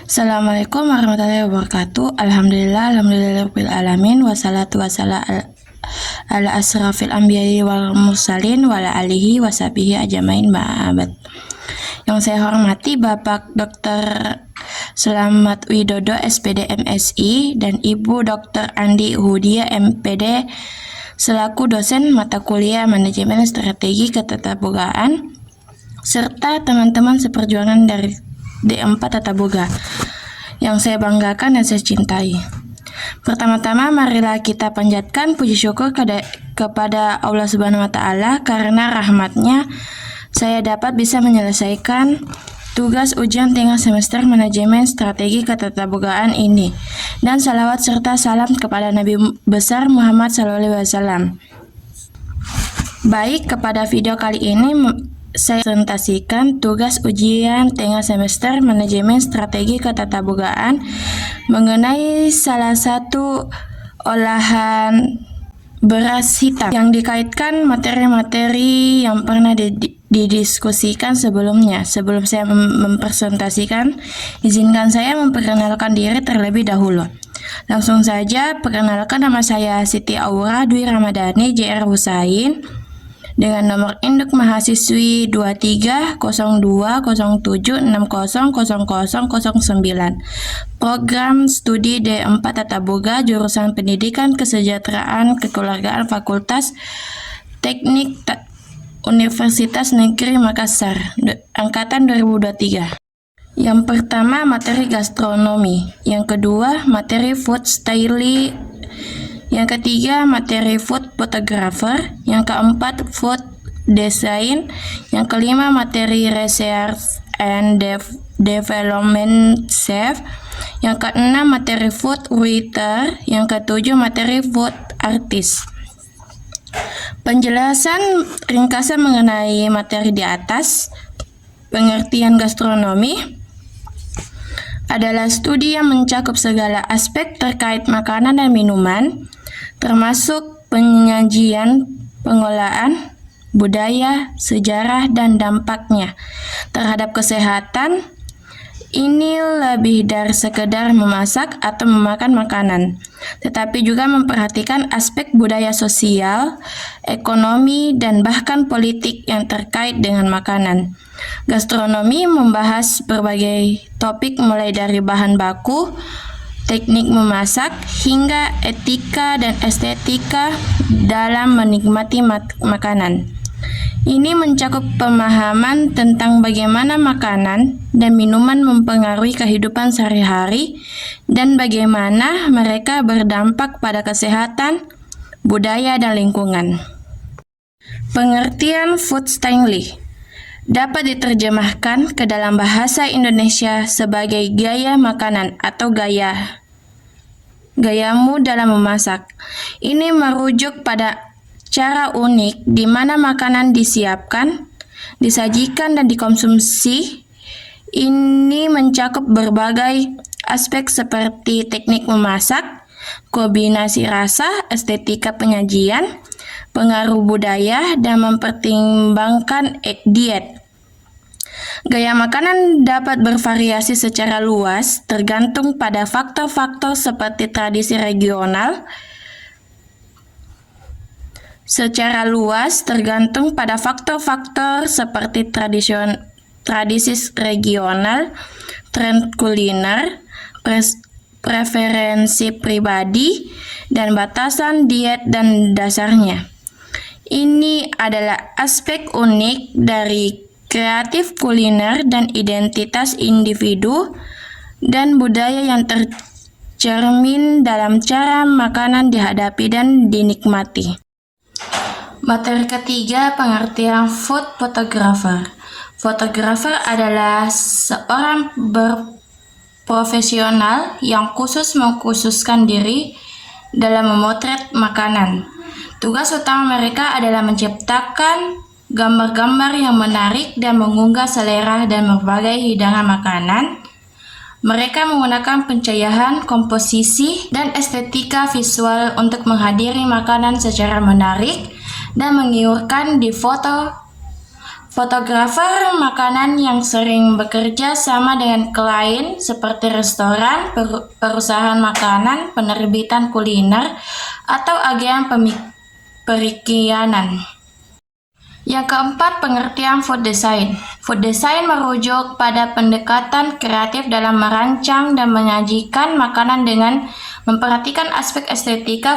Assalamualaikum warahmatullahi wabarakatuh. Alhamdulillahirabbil alamin wassalatu wassalamu ala asrafil anbiya'i wal mursalin wa ala alihi washabihi ajmain ma'abad. Yang saya hormati Bapak Dr. Selamat Widodo SPD MSI dan Ibu Dr. Andi Hudia MPD selaku dosen mata kuliah Manajemen Strategi Ketatabogaan serta teman-teman seperjuangan dari D4 Tata Boga yang saya banggakan dan saya cintai. Pertama-tama marilah kita panjatkan puji syukur kepada Allah Subhanahu wa Ta'ala karena rahmatnya saya dapat bisa menyelesaikan tugas ujian tengah semester Manajemen Strategi Ketatabogaan ini, dan salawat serta salam kepada Nabi besar Muhammad SAW. Baik, kepada video kali ini saya presentasikan tugas ujian tengah semester Manajemen Strategi Ketatabogaan mengenai salah satu olahan beras hitam yang dikaitkan materi-materi yang pernah didiskusikan sebelumnya. Sebelum saya mempresentasikan, izinkan saya memperkenalkan diri terlebih dahulu. Langsung saja, perkenalkan, nama saya Siti Aura Dwi Ramadhani JR Husain dengan nomor induk mahasiswi 230207600009, program studi D4 Tata Boga, jurusan Pendidikan Kesejahteraan Kekeluargaan, Fakultas Teknik Universitas Negeri Makassar, angkatan 2023. Yang pertama, materi gastronomi. Yang kedua, materi food style. Yang ketiga, materi food photographer. Yang keempat, food design. Yang kelima, materi research and development chef. Yang keenam, materi food writer. Yang ketujuh, materi food artist. Penjelasan ringkasan mengenai materi di atas. Pengertian gastronomi adalah studi yang mencakup segala aspek terkait makanan dan minuman, termasuk penyajian, pengolahan, budaya, sejarah, dan dampaknya terhadap kesehatan. Ini lebih dari sekedar memasak atau memakan makanan, tetapi juga memperhatikan aspek budaya sosial, ekonomi, dan bahkan politik yang terkait dengan makanan. Gastronomi membahas berbagai topik mulai dari bahan baku, teknik memasak, hingga etika dan estetika dalam menikmati makanan. Ini mencakup pemahaman tentang bagaimana makanan dan minuman mempengaruhi kehidupan sehari-hari dan bagaimana mereka berdampak pada kesehatan, budaya, dan lingkungan. Pengertian food style dapat diterjemahkan ke dalam bahasa Indonesia sebagai gaya makanan atau gayamu dalam memasak. Ini merujuk pada cara unik di mana makanan disiapkan, disajikan, dan dikonsumsi. Ini mencakup berbagai aspek seperti teknik memasak, kombinasi rasa, estetika penyajian, pengaruh budaya, dan mempertimbangkan diet. Gaya makanan dapat bervariasi secara luas tergantung pada faktor-faktor seperti tradisi regional, tren kuliner, preferensi pribadi, dan batasan diet dan dasarnya. Ini adalah aspek unik dari kreatif kuliner dan identitas individu dan budaya yang tercermin dalam cara makanan dihadapi dan dinikmati. Materi ketiga, pengertian food photographer. Fotografer adalah seorang berprofesional yang mengkhususkan diri dalam memotret makanan. Tugas utama mereka adalah menciptakan gambar-gambar yang menarik dan menggugah selera dan berbagai hidangan makanan. Mereka menggunakan pencahayaan, komposisi, dan estetika visual untuk menghadiri makanan secara menarik dan menggiurkan di foto Fotografer makanan yang sering bekerja sama dengan klien seperti restoran, perusahaan makanan, penerbitan kuliner, atau agen periklanan. Yang keempat, pengertian food design. Food design merujuk pada pendekatan kreatif dalam merancang dan menyajikan makanan dengan memperhatikan aspek estetika,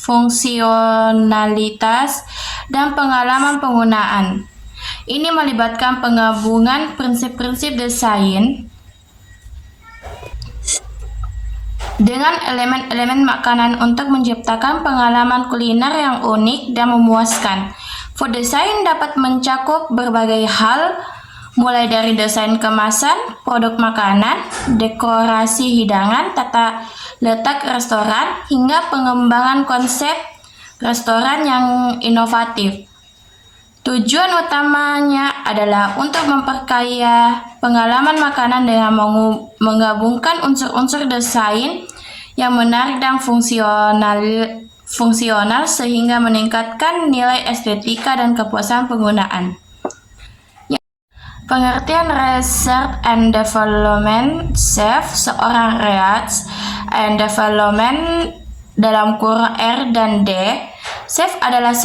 fungsionalitas, dan pengalaman penggunaan. Ini melibatkan penggabungan prinsip-prinsip desain dengan elemen-elemen makanan untuk menciptakan pengalaman kuliner yang unik dan memuaskan. Food design dapat mencakup berbagai hal, mulai dari desain kemasan, produk makanan, dekorasi hidangan, tata letak restoran, hingga pengembangan konsep restoran yang inovatif. Tujuan utamanya adalah untuk memperkaya pengalaman makanan dengan menggabungkan unsur-unsur desain yang menarik dan fungsional sehingga meningkatkan nilai estetika dan kepuasan penggunaan. Pengertian Research and Development Chef. Seorang Research and Development (R dan D). Chef adalah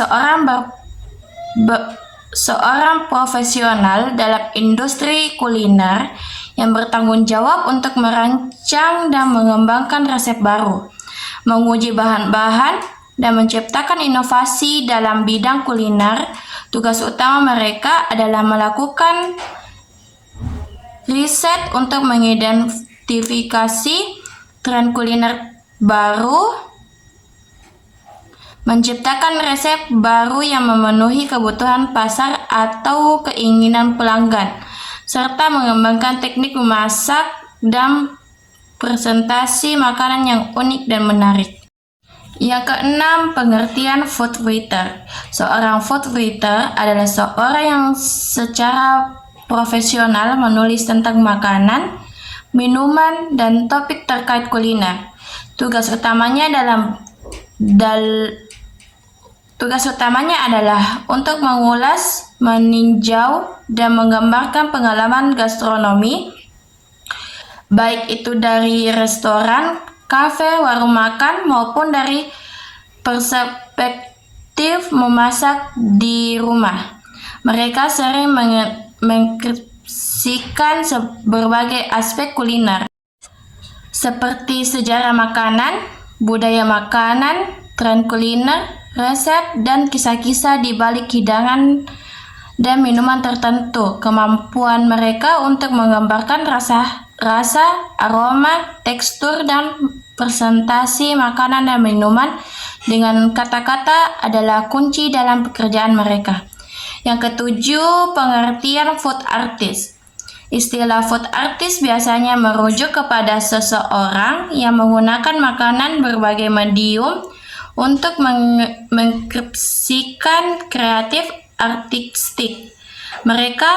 seorang profesional dalam industri kuliner yang bertanggung jawab untuk merancang dan mengembangkan resep baru, menguji bahan-bahan, dan menciptakan inovasi dalam bidang kuliner. Tugas utama mereka adalah melakukan riset untuk mengidentifikasi tren kuliner baru, menciptakan resep baru yang memenuhi kebutuhan pasar atau keinginan pelanggan, serta mengembangkan teknik memasak dan presentasi makanan yang unik dan menarik. Yang keenam, pengertian food writer. Seorang food writer adalah seorang yang secara profesional menulis tentang makanan, minuman, dan topik terkait kuliner. Tugas utamanya adalah untuk mengulas, meninjau, dan menggambarkan pengalaman gastronomi, baik itu dari restoran, kafe, warung makan, maupun dari perspektif memasak di rumah. Mereka sering mengkritikkan berbagai aspek kuliner, seperti sejarah makanan, budaya makanan, tren kuliner, resep, dan kisah-kisah di balik hidangan dan minuman tertentu. Kemampuan mereka untuk menggambarkan rasa, aroma, tekstur, dan presentasi makanan dan minuman dengan kata-kata adalah kunci dalam pekerjaan mereka. Yang ketujuh, pengertian food artist. Istilah food artist biasanya merujuk kepada seseorang yang menggunakan makanan berbagai medium untuk mengekspresikan kreatif artistik. Mereka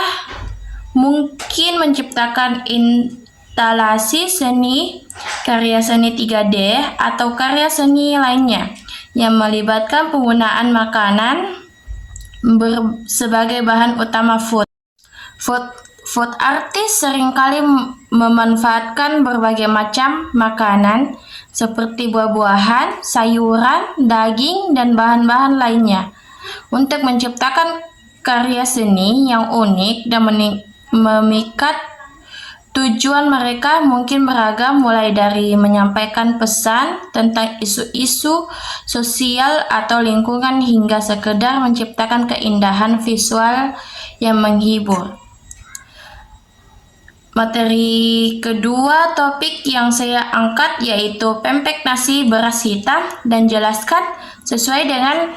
mungkin menciptakan instalasi seni, karya seni 3D, atau karya seni lainnya yang melibatkan penggunaan makanan sebagai bahan utama food. Food artist seringkali memanfaatkan berbagai macam makanan seperti buah-buahan, sayuran, daging, dan bahan-bahan lainnya untuk menciptakan karya seni yang unik dan memikat. Tujuan mereka mungkin beragam, mulai dari menyampaikan pesan tentang isu-isu sosial atau lingkungan hingga sekedar menciptakan keindahan visual yang menghibur. Materi kedua topik yang saya angkat yaitu pempek nasi beras hitam, dan jelaskan sesuai dengan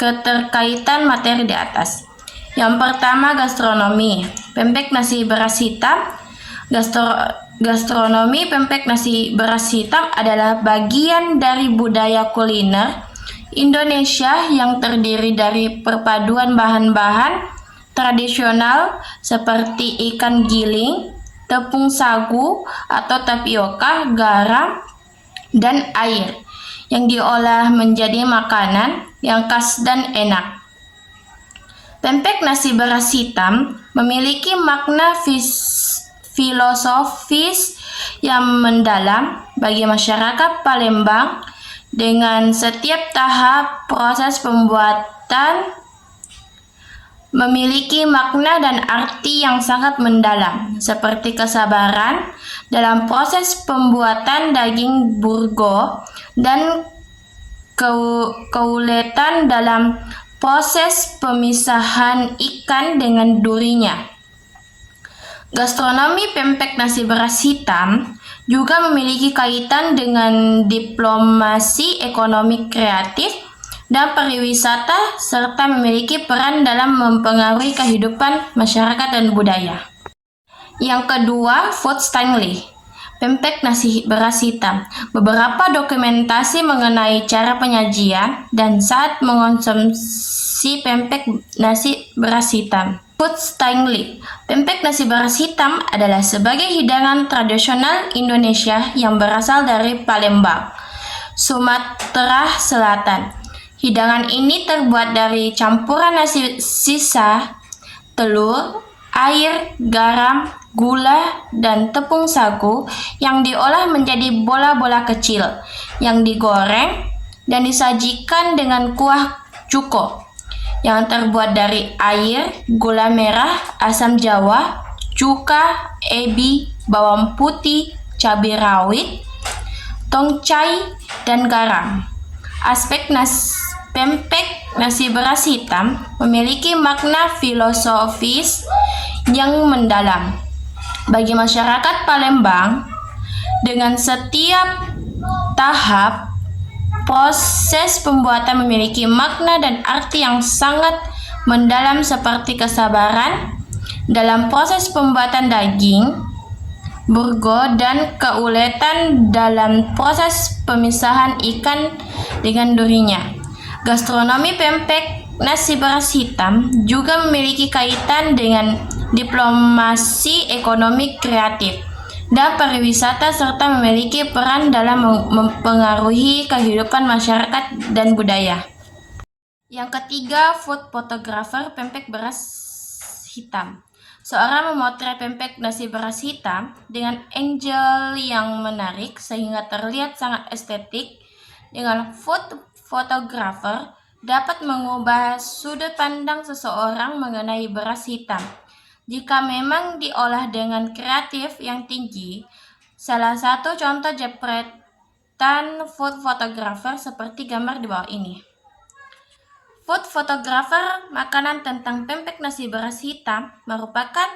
keterkaitan materi di atas. Yang pertama, gastronomi. Pempek nasi beras hitam. Gastronomi pempek nasi beras hitam adalah bagian dari budaya kuliner Indonesia yang terdiri dari perpaduan bahan-bahan tradisional seperti ikan giling, tepung sagu atau tapioka, garam, dan air yang diolah menjadi makanan yang khas dan enak. Pempek nasi beras hitam memiliki makna filosofis yang mendalam bagi masyarakat Palembang. Dengan setiap tahap proses pembuatan memiliki makna dan arti yang sangat mendalam, seperti kesabaran dalam proses pembuatan daging burgo dan keuletan dalam proses pemisahan ikan dengan durinya. Gastronomi pempek nasi beras hitam juga memiliki kaitan dengan diplomasi ekonomi kreatif dan pariwisata, serta memiliki peran dalam mempengaruhi kehidupan masyarakat dan budaya. Yang kedua, food styling. Pempek nasi beras hitam. Beberapa dokumentasi mengenai cara penyajian dan saat mengonsumsi pempek nasi beras hitam. Food styling. Pempek nasi beras hitam adalah sebagai hidangan tradisional Indonesia yang berasal dari Palembang, Sumatera Selatan. Hidangan ini terbuat dari campuran nasi sisa, telur, air, garam, gula, dan tepung sagu yang diolah menjadi bola-bola kecil yang digoreng dan disajikan dengan kuah cuko yang terbuat dari air, gula merah, asam jawa, cuka, ebi, bawang putih, cabai rawit, tongcai, dan garam. Aspek pempek nasi beras hitam memiliki makna filosofis yang mendalam bagi masyarakat Palembang. Dengan setiap tahap proses pembuatan memiliki makna dan arti yang sangat mendalam, seperti kesabaran dalam proses pembuatan daging burgo dan keuletan dalam proses pemisahan ikan dengan durinya. Gastronomi pempek nasi beras hitam juga memiliki kaitan dengan diplomasi ekonomi kreatif dan pariwisata, serta memiliki peran dalam mempengaruhi kehidupan masyarakat dan budaya. Yang ketiga, food photographer pempek beras hitam. Seorang memotret pempek nasi beras hitam dengan angle yang menarik sehingga terlihat sangat estetik. Dengan food photographer dapat mengubah sudut pandang seseorang mengenai beras hitam jika memang diolah dengan kreatif yang tinggi. Salah satu contoh jepretan food photographer seperti gambar di bawah ini. Food photographer makanan tentang pempek nasi beras hitam merupakan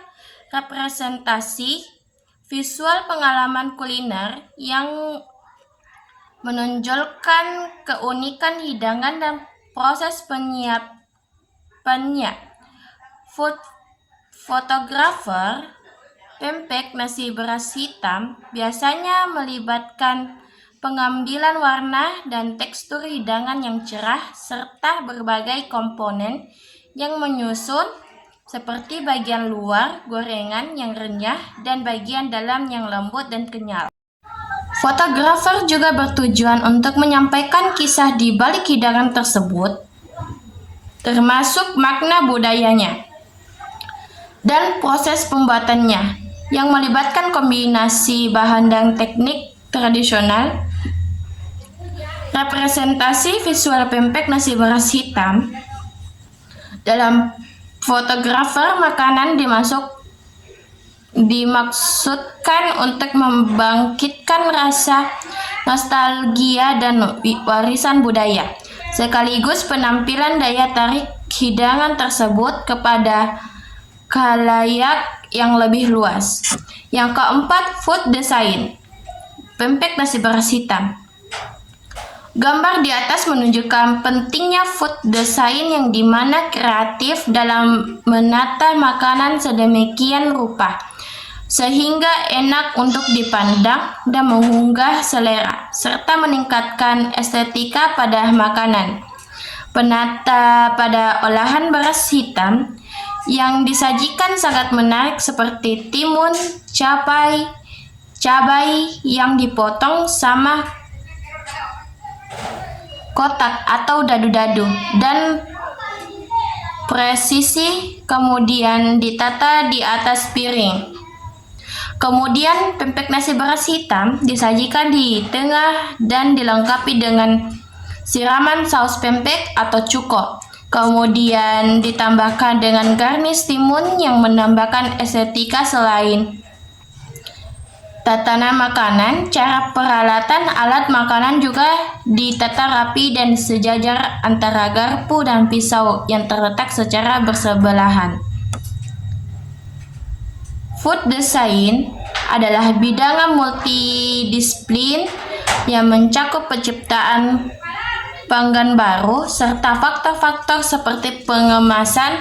representasi visual pengalaman kuliner yang menonjolkan keunikan hidangan dan proses penyiapannya. Food photographer pempek nasi beras hitam biasanya melibatkan pengambilan warna dan tekstur hidangan yang cerah serta berbagai komponen yang menyusun, seperti bagian luar gorengan yang renyah dan bagian dalam yang lembut dan kenyal. Fotografer juga bertujuan untuk menyampaikan kisah di balik hidangan tersebut, termasuk makna budayanya dan proses pembuatannya yang melibatkan kombinasi bahan dan teknik tradisional. Representasi visual pempek nasi beras hitam dalam fotografer makanan dimaksudkan untuk membangkitkan rasa nostalgia dan warisan budaya, sekaligus penampilan daya tarik hidangan tersebut kepada khalayak yang lebih luas. Yang keempat, food design pempek nasi beras hitam. Gambar di atas menunjukkan pentingnya food design yang dimana kreatif dalam menata makanan sedemikian rupa sehingga enak untuk dipandang dan menggugah selera, serta meningkatkan estetika pada makanan. Penata pada olahan beras hitam yang disajikan sangat menarik, seperti timun, cabai yang dipotong sama kotak atau dadu-dadu, dan presisi, kemudian ditata di atas piring. Kemudian pempek nasi beras hitam disajikan di tengah dan dilengkapi dengan siraman saus pempek atau cuko. Kemudian ditambahkan dengan garnish timun yang menambahkan estetika. Selain tatanan makanan, cara peralatan alat makanan juga ditata rapi dan sejajar antara garpu dan pisau yang terletak secara bersebelahan. Food design adalah bidang multidisiplin yang mencakup penciptaan panggan baru serta faktor-faktor seperti pengemasan,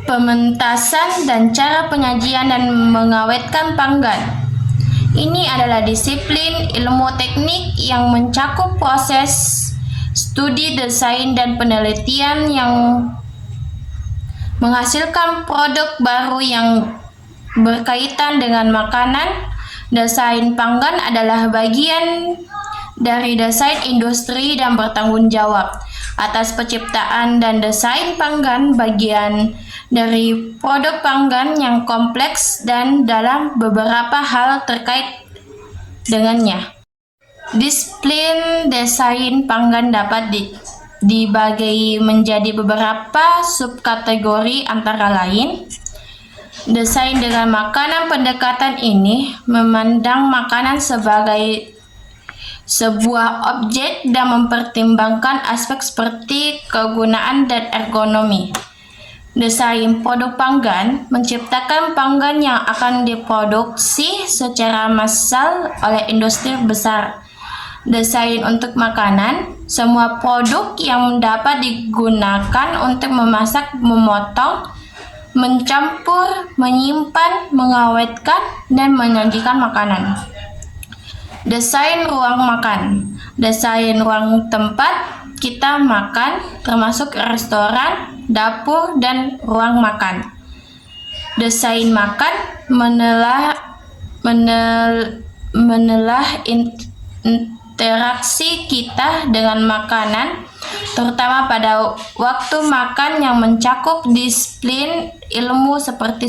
pementasan, dan cara penyajian dan mengawetkan panggan. Ini adalah disiplin ilmu teknik yang mencakup proses studi desain dan penelitian yang menghasilkan produk baru yang berkaitan dengan makanan. Desain panggan adalah bagian dari desain industri dan bertanggung jawab atas penciptaan dan desain panggan, bagian dari produk panggan yang kompleks dan dalam beberapa hal terkait dengannya. Disiplin desain panggan dapat dibagi menjadi beberapa subkategori, antara lain desain dengan makanan. Pendekatan ini memandang makanan sebagai sebuah objek dan mempertimbangkan aspek seperti kegunaan dan ergonomi. Desain produk panggan menciptakan panggan yang akan diproduksi secara massal oleh industri besar. Desain untuk makanan, semua produk yang dapat digunakan untuk memasak, memotong, mencampur, menyimpan, mengawetkan, dan menyajikan makanan. Desain ruang makan, desain ruang tempat kita makan, termasuk restoran, dapur, dan ruang makan. Desain makan menelah interaksi kita dengan makanan, terutama pada waktu makan, yang mencakup disiplin ilmu seperti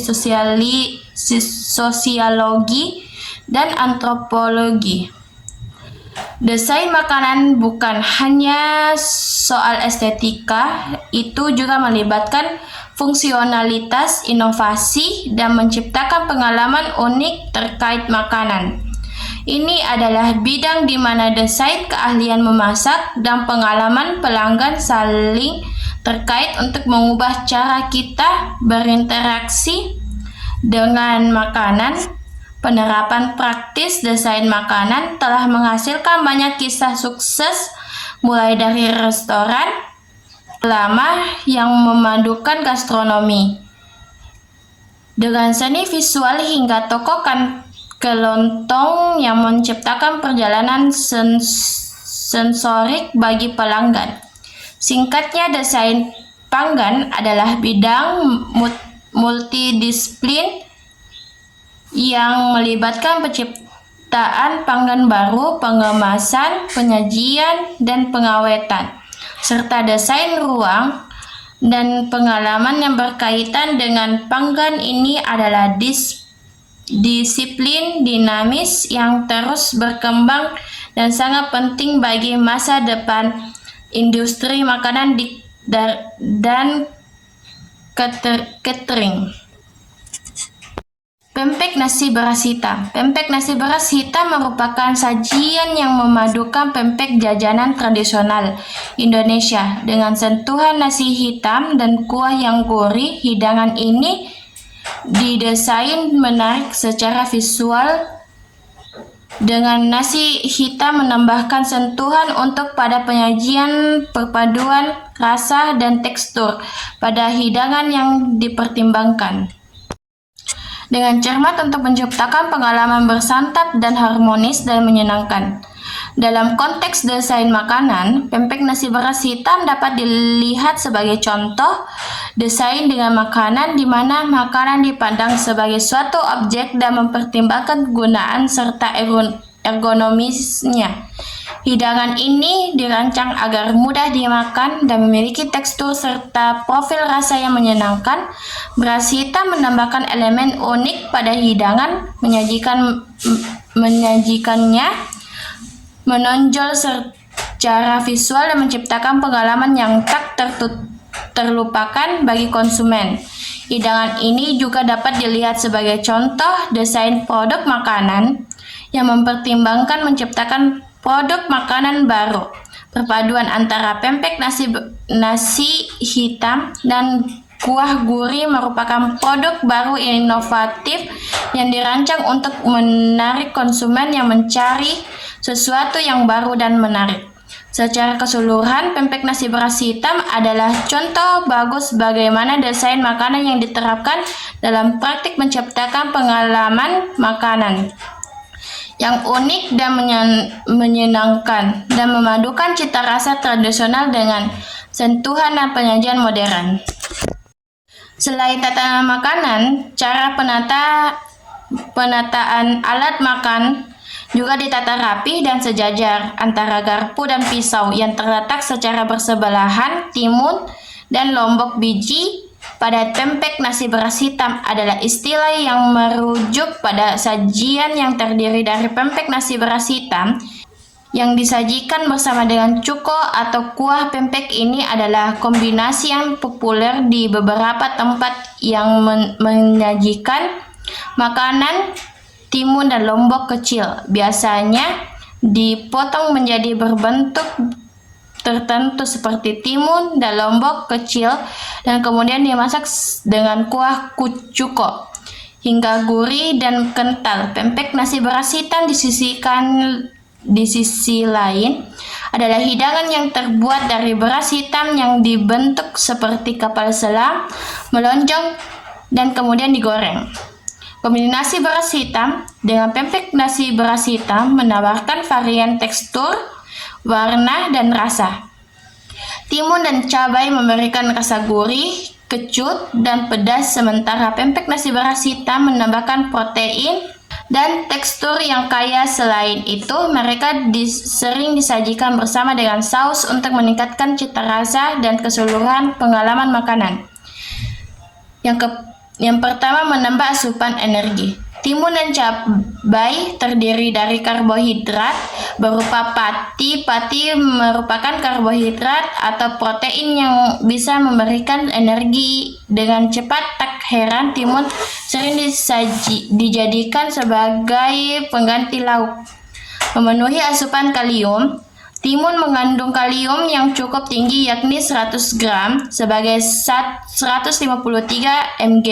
sosiologi dan antropologi. Desain makanan bukan hanya soal estetika, itu juga melibatkan fungsionalitas, inovasi, dan menciptakan pengalaman unik terkait makanan. Ini adalah bidang di mana desain, keahlian memasak, dan pengalaman pelanggan saling terkait untuk mengubah cara kita berinteraksi dengan makanan. Penerapan praktis desain makanan telah menghasilkan banyak kisah sukses, mulai dari restoran lama yang memadukan gastronomi dengan seni visual hingga toko kelontong yang menciptakan perjalanan sensorik bagi pelanggan. Singkatnya, desain panggan adalah bidang multidisiplin yang melibatkan penciptaan panggan baru, pengemasan, penyajian, dan pengawetan, serta desain ruang dan pengalaman yang berkaitan dengan panggan. Ini adalah disiplin dinamis yang terus berkembang dan sangat penting bagi masa depan industri makanan dan catering. Pempek nasi beras hitam. Pempek nasi beras hitam merupakan sajian yang memadukan pempek jajanan tradisional Indonesia dengan sentuhan nasi hitam dan kuah yang gurih. Hidangan ini didesain menarik secara visual, dengan nasi hitam menambahkan sentuhan untuk pada penyajian, perpaduan rasa dan tekstur pada hidangan yang dipertimbangkan dengan cermat untuk menciptakan pengalaman bersantap dan harmonis dan menyenangkan. Dalam konteks desain makanan, pempek nasi beras hitam dapat dilihat sebagai contoh desain dengan makanan di mana makanan dipandang sebagai suatu objek dan mempertimbangkan kegunaan serta ergonomisnya. Hidangan ini dirancang agar mudah dimakan dan memiliki tekstur serta profil rasa yang menyenangkan. Beras hitam menambahkan elemen unik pada hidangan, menyajikannya menonjol secara visual dan menciptakan pengalaman yang tak terlupakan bagi konsumen. Hidangan ini juga dapat dilihat sebagai contoh desain produk makanan yang mempertimbangkan menciptakan produk makanan baru. Perpaduan antara pempek nasi hitam dan kuah gurih merupakan produk baru inovatif yang dirancang untuk menarik konsumen yang mencari sesuatu yang baru dan menarik. Secara keseluruhan, pempek nasi beras hitam adalah contoh bagus bagaimana desain makanan yang diterapkan dalam praktik menciptakan pengalaman makanan yang unik dan menyenangkan dan memadukan cita rasa tradisional dengan sentuhan dan penyajian modern. Selain tatanan makanan, cara penataan alat makan juga ditata rapi dan sejajar antara garpu dan pisau yang terletak secara bersebelahan. Timun dan lombok biji pada pempek nasi beras hitam adalah istilah yang merujuk pada sajian yang terdiri dari pempek nasi beras hitam yang disajikan bersama dengan cuko atau kuah. Pempek ini adalah kombinasi yang populer di beberapa tempat yang menyajikan makanan timun dan lombok kecil. Biasanya dipotong menjadi berbentuk tertentu seperti timun dan lombok kecil dan kemudian dimasak dengan kuah cuko hingga gurih dan kental. Pempek nasi beras hitam di sisi lain adalah hidangan yang terbuat dari beras hitam yang dibentuk seperti kapal selam, melonjong dan kemudian digoreng. Kombinasi beras hitam dengan pempek nasi beras hitam menawarkan varian tekstur, warna, dan rasa. Timun dan cabai memberikan rasa gurih, kecut, dan pedas, sementara pempek nasi beras hitam menambahkan protein dan tekstur yang kaya. Selain itu, mereka sering disajikan bersama dengan saus untuk meningkatkan cita rasa dan keseluruhan pengalaman makanan. Yang pertama, menambah asupan energi. Timun dan cabai terdiri dari karbohidrat berupa pati. Pati merupakan karbohidrat atau protein yang bisa memberikan energi dengan cepat. Tak heran timun sering dijadikan sebagai pengganti lauk. Memenuhi asupan kalium. Timun mengandung kalium yang cukup tinggi, yakni 100 gram sebagai 153 mg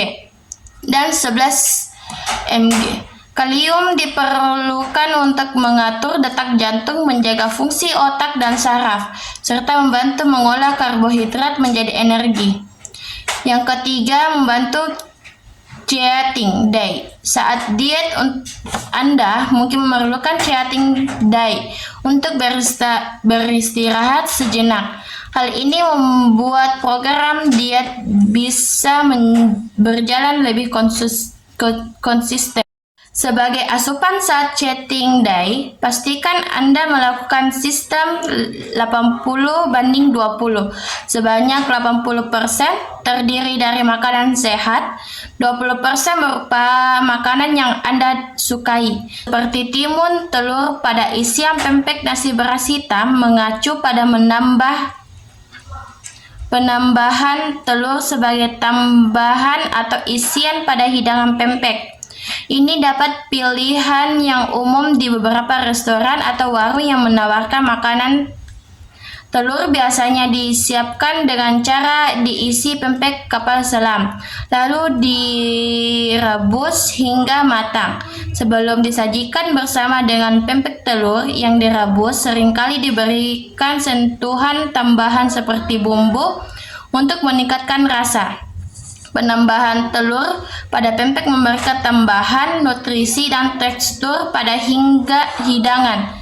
dan 11 mg. Kalium diperlukan untuk mengatur detak jantung, menjaga fungsi otak dan saraf, serta membantu mengolah karbohidrat menjadi energi. Yang ketiga, membantu Cheating day. Saat diet, Anda mungkin memerlukan cheating day untuk beristirahat sejenak. Hal ini membuat program diet bisa berjalan lebih konsisten. Sebagai asupan saat cheating day, pastikan Anda melakukan sistem 80/20. Sebanyak 80% terdiri dari makanan sehat, 20% berupa makanan yang Anda sukai, seperti timun, telur. Pada isian pempek nasi beras hitam mengacu pada penambahan telur sebagai tambahan atau isian pada hidangan pempek. Ini dapat pilihan yang umum di beberapa restoran atau warung yang menawarkan makanan. Telur biasanya disiapkan dengan cara diisi pempek kapal selam, lalu direbus hingga matang. Sebelum disajikan bersama dengan pempek telur yang direbus, seringkali diberikan sentuhan tambahan seperti bumbu untuk meningkatkan rasa. Penambahan telur pada pempek memberikan tambahan nutrisi dan tekstur pada hidangan.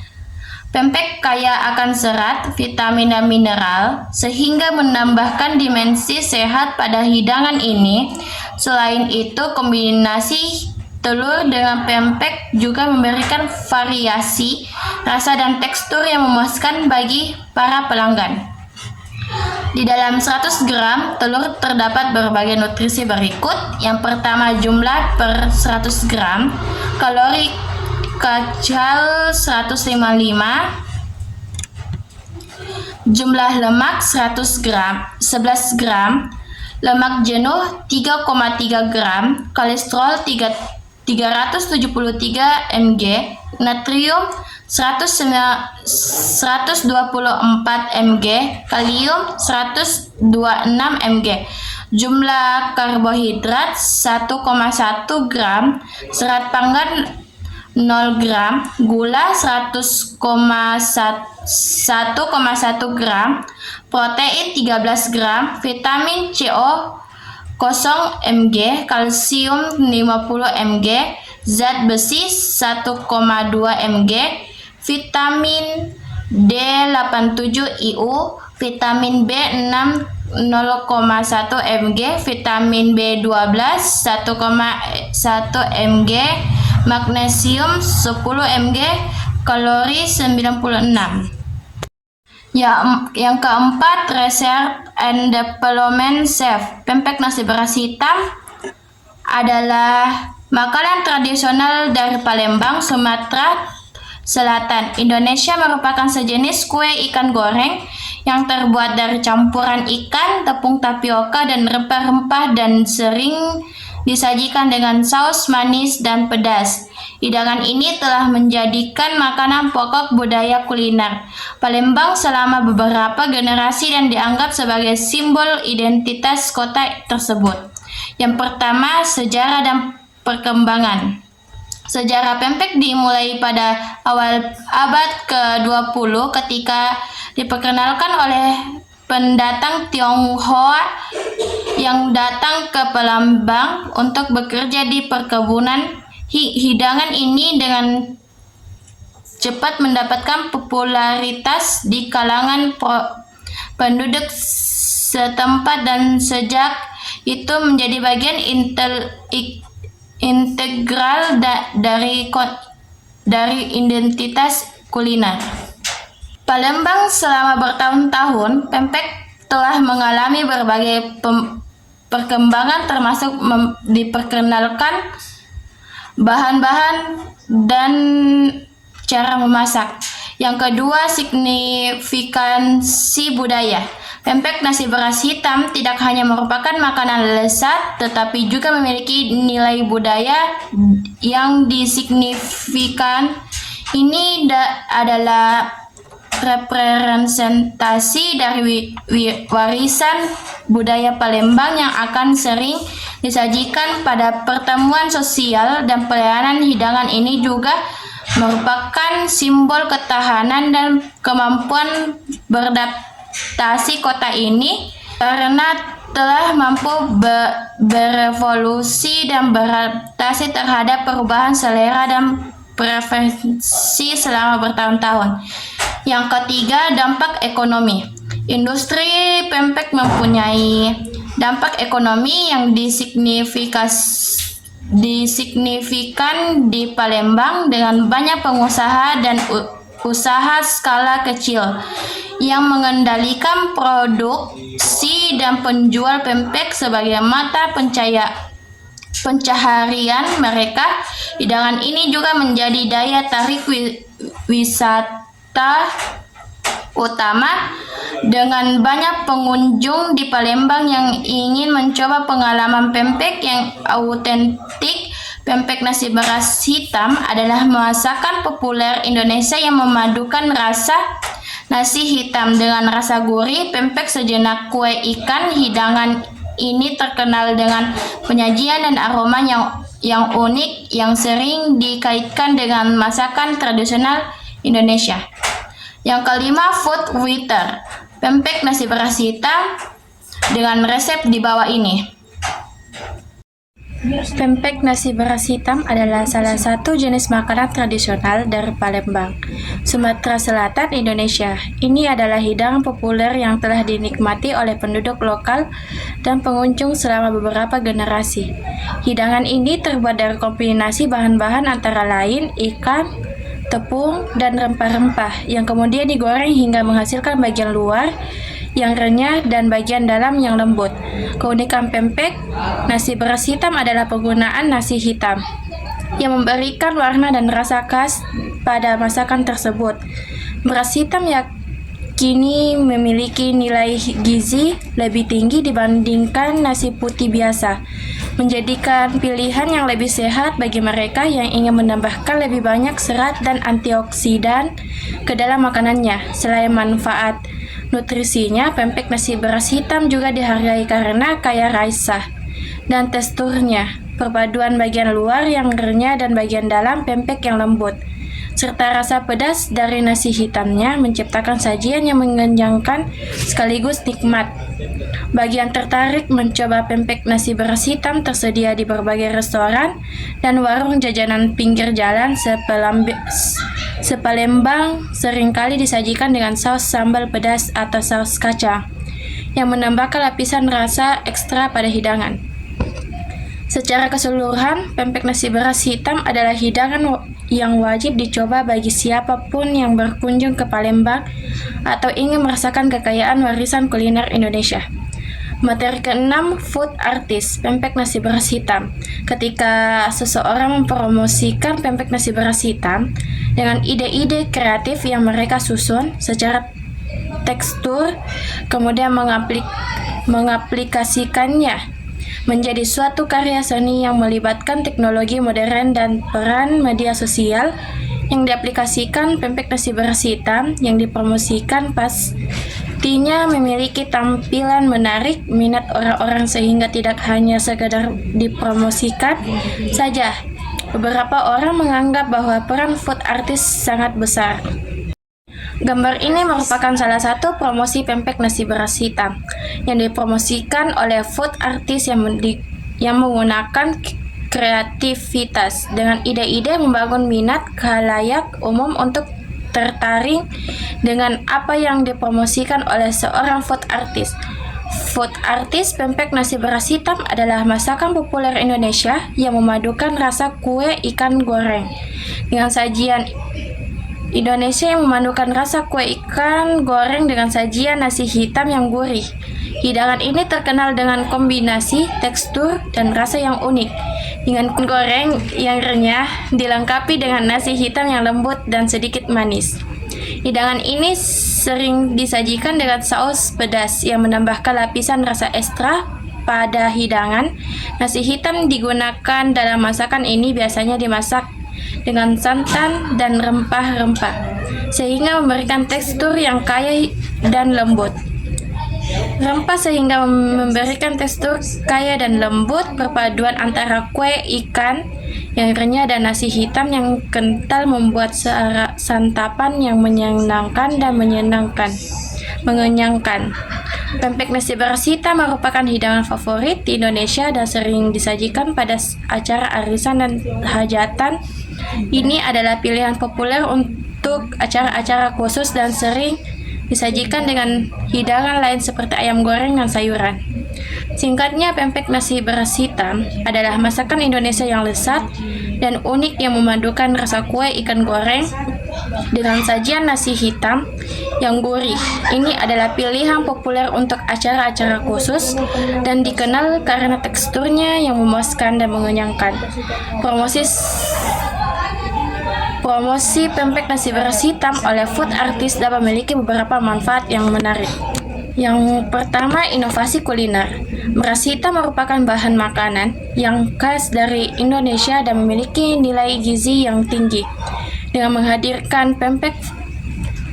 Pempek kaya akan serat, vitamin dan mineral, sehingga menambahkan dimensi sehat pada hidangan ini. Selain itu, kombinasi telur dengan pempek juga memberikan variasi rasa dan tekstur yang memuaskan bagi para pelanggan. Di dalam 100 gram telur terdapat berbagai nutrisi berikut. Yang pertama, jumlah per 100 gram kalori kcal 155, jumlah lemak 100 gram 11 gram, lemak jenuh 3,3 gram, kolesterol 373 mg, natrium 124 mg, kalium 126 mg. Jumlah karbohidrat 1,1 gram, serat panggang 0 gram, gula 1,1 gram, protein 13 gram, vitamin CO 0 mg, kalsium 50 mg, zat besi 1,2 mg, vitamin D87 IU, vitamin B6 0,1 mg, vitamin B12 1,1 mg, magnesium 10 mg, kalori 96. Yang keempat, Research and Development Chef. Pempek nasi beras hitam adalah makanan tradisional dari Palembang, Sumatera Selatan, Indonesia. Merupakan sejenis kue ikan goreng yang terbuat dari campuran ikan, tepung tapioka, dan rempah-rempah, dan sering disajikan dengan saus manis dan pedas. Hidangan ini telah menjadikan makanan pokok budaya kuliner Palembang selama beberapa generasi dan dianggap sebagai simbol identitas kota tersebut. Yang pertama, sejarah dan perkembangan. Sejarah pempek dimulai pada awal abad ke-20 ketika diperkenalkan oleh pendatang Tionghoa yang datang ke Palembang untuk bekerja di perkebunan. Hidangan ini dengan cepat mendapatkan popularitas di kalangan penduduk setempat dan sejak itu menjadi bagian integral dari identitas kuliner Palembang. Selama bertahun-tahun, pempek telah mengalami berbagai perkembangan, termasuk diperkenalkan bahan-bahan dan cara memasak. Yang kedua, signifikansi budaya. Pempek nasi beras hitam tidak hanya merupakan makanan lezat, tetapi juga memiliki nilai budaya yang disignifikan. Ini adalah representasi dari warisan budaya Palembang yang akan sering disajikan pada pertemuan sosial dan pelayanan. Hidangan ini juga merupakan simbol ketahanan dan kemampuan beradaptasi kota ini karena telah mampu berevolusi dan beradaptasi terhadap perubahan selera dan preferensi selama bertahun-tahun. Yang ketiga, dampak ekonomi. Industri pempek mempunyai dampak ekonomi yang signifikan di Palembang dengan banyak pengusaha dan usaha skala kecil yang mengendalikan produksi dan penjual pempek sebagai mata pencaharian mereka. Hidangan ini juga menjadi daya tarik wisata utama dengan banyak pengunjung di Palembang yang ingin mencoba pengalaman pempek yang autentik. Pempek nasi beras hitam adalah masakan populer Indonesia yang memadukan rasa nasi hitam dengan rasa gurih pempek sejenak kue ikan. Hidangan ini terkenal dengan penyajian dan aroma yang unik yang sering dikaitkan dengan masakan tradisional Indonesia. Yang kelima, food writer. Pempek nasi beras hitam dengan resep di bawah ini. Pempek nasi beras hitam adalah salah satu jenis makanan tradisional dari Palembang, Sumatera Selatan, Indonesia. Ini adalah hidangan populer yang telah dinikmati oleh penduduk lokal dan pengunjung selama beberapa generasi. Hidangan ini terbuat dari kombinasi bahan-bahan antara lain ikan, tepung, dan rempah-rempah yang kemudian digoreng hingga menghasilkan bagian luar yang renyah dan bagian dalam yang lembut. Keunikan pempek nasi beras hitam adalah penggunaan nasi hitam yang memberikan warna dan rasa khas pada masakan tersebut. Beras hitam kini memiliki nilai gizi lebih tinggi dibandingkan nasi putih biasa, menjadikan pilihan yang lebih sehat bagi mereka yang ingin menambahkan lebih banyak serat dan antioksidan ke dalam makanannya. Selain manfaat nutrisinya, pempek nasi beras hitam juga dihargai karena kaya rasa dan teksturnya. Perpaduan bagian luar yang renyah dan bagian dalam pempek yang lembut, serta rasa pedas dari nasi hitamnya menciptakan sajian yang mengenyangkan sekaligus nikmat. Bagi yang tertarik mencoba pempek nasi beras hitam, tersedia di berbagai restoran dan warung jajanan pinggir jalan Sepalembang, seringkali disajikan dengan saus sambal pedas atau saus kacang yang menambahkan lapisan rasa ekstra pada hidangan. Secara keseluruhan, pempek nasi beras hitam adalah hidangan yang wajib dicoba bagi siapapun yang berkunjung ke Palembang atau ingin merasakan kekayaan warisan kuliner Indonesia. Materi ke-6, food artist, pempek nasi beras hitam. Ketika seseorang mempromosikan pempek nasi beras hitam dengan ide-ide kreatif yang mereka susun secara tekstur, kemudian mengaplikasikannya menjadi suatu karya seni yang melibatkan teknologi modern dan peran media sosial yang diaplikasikan, pempek nasi beras hitam yang dipromosikan pastinya memiliki tampilan menarik minat orang-orang sehingga tidak hanya sekedar dipromosikan saja. Beberapa orang menganggap bahwa peran food artist sangat besar. Gambar ini merupakan salah satu promosi pempek nasi beras hitam yang dipromosikan oleh food artist yang menggunakan kreativitas dengan ide-ide membangun minat khalayak umum untuk tertarik dengan apa yang dipromosikan oleh seorang food artist. Food artist pempek nasi beras hitam adalah masakan populer Indonesia yang memadukan rasa kue ikan goreng dengan sajian Indonesia yang memadukan rasa kue ikan goreng dengan sajian nasi hitam yang gurih. Hidangan ini terkenal dengan kombinasi tekstur dan rasa yang unik, dengan goreng yang renyah dilengkapi dengan nasi hitam yang lembut dan sedikit manis. Hidangan ini sering disajikan dengan saus pedas yang menambahkan lapisan rasa ekstra pada hidangan. Nasi hitam digunakan dalam masakan ini biasanya dimasak dengan santan dan rempah-rempah, sehingga memberikan tekstur yang kaya dan lembut. Rempah sehingga memberikan tekstur kaya dan lembut, perpaduan antara kue ikan yang renyah dan nasi hitam yang kental membuat santapan yang menyenangkan dan mengenyangkan. Pempek nasi beras hitam merupakan hidangan favorit di Indonesia dan sering disajikan pada acara arisan dan hajatan. Ini adalah pilihan populer untuk acara-acara khusus dan sering disajikan dengan hidangan lain seperti ayam goreng dan sayuran. Singkatnya, pempek nasi beras hitam adalah masakan Indonesia yang lezat dan unik yang memadukan rasa kue ikan goreng dengan sajian nasi hitam yang gurih. Ini adalah pilihan populer untuk acara-acara khusus dan dikenal karena teksturnya yang memuaskan dan mengenyangkan. Promosi pempek nasi beras hitam oleh food artist dapat memiliki beberapa manfaat yang menarik. Yang pertama, inovasi kuliner. Beras hitam merupakan bahan makanan yang khas dari Indonesia dan memiliki nilai gizi yang tinggi. Dengan menghadirkan pempek,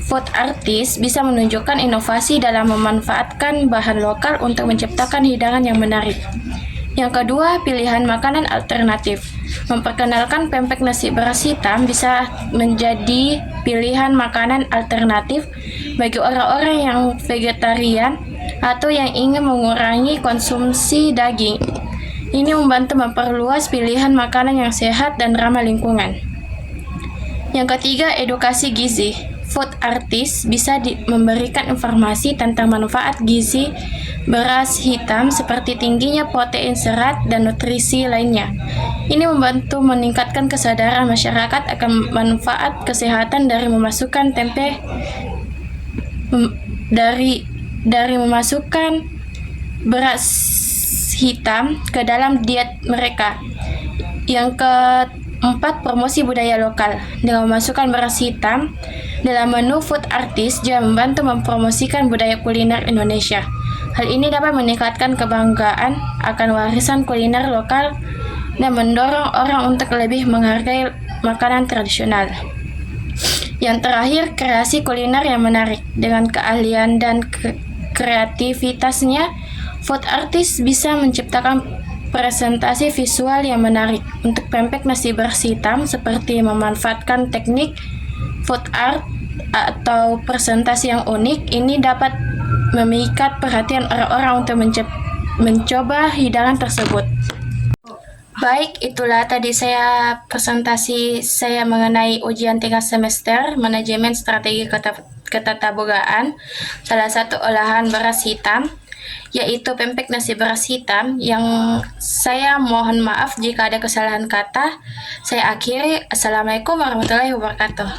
food artist bisa menunjukkan inovasi dalam memanfaatkan bahan lokal untuk menciptakan hidangan yang menarik. Yang kedua, pilihan makanan alternatif. Memperkenalkan pempek nasi beras hitam bisa menjadi pilihan makanan alternatif bagi orang-orang yang vegetarian atau yang ingin mengurangi konsumsi daging. Ini membantu memperluas pilihan makanan yang sehat dan ramah lingkungan. Yang ketiga, edukasi gizi. Food artist bisa memberikan informasi tentang manfaat gizi beras hitam seperti tingginya protein, serat, dan nutrisi lainnya. Ini membantu meningkatkan kesadaran masyarakat akan manfaat kesehatan dari memasukkan tempe dari memasukkan beras hitam ke dalam diet mereka. Yang keempat, promosi budaya lokal. Dengan memasukkan beras hitam dalam menu food artist juga membantu mempromosikan budaya kuliner Indonesia. Hal ini dapat meningkatkan kebanggaan akan warisan kuliner lokal dan mendorong orang untuk lebih menghargai makanan tradisional. Yang terakhir, kreasi kuliner yang menarik. Dengan keahlian dan kreativitasnya, food artist bisa menciptakan presentasi visual yang menarik. Untuk pempek nasi beras hitam, seperti memanfaatkan teknik food art atau presentasi yang unik, ini dapat memikat perhatian orang-orang untuk mencoba hidangan tersebut. Baik, itulah tadi presentasi saya mengenai ujian tingkat semester manajemen strategi ketatabogaan, salah satu olahan beras hitam, yaitu pempek nasi beras hitam, yang saya mohon maaf jika ada kesalahan kata. Saya akhiri. Assalamualaikum warahmatullahi wabarakatuh.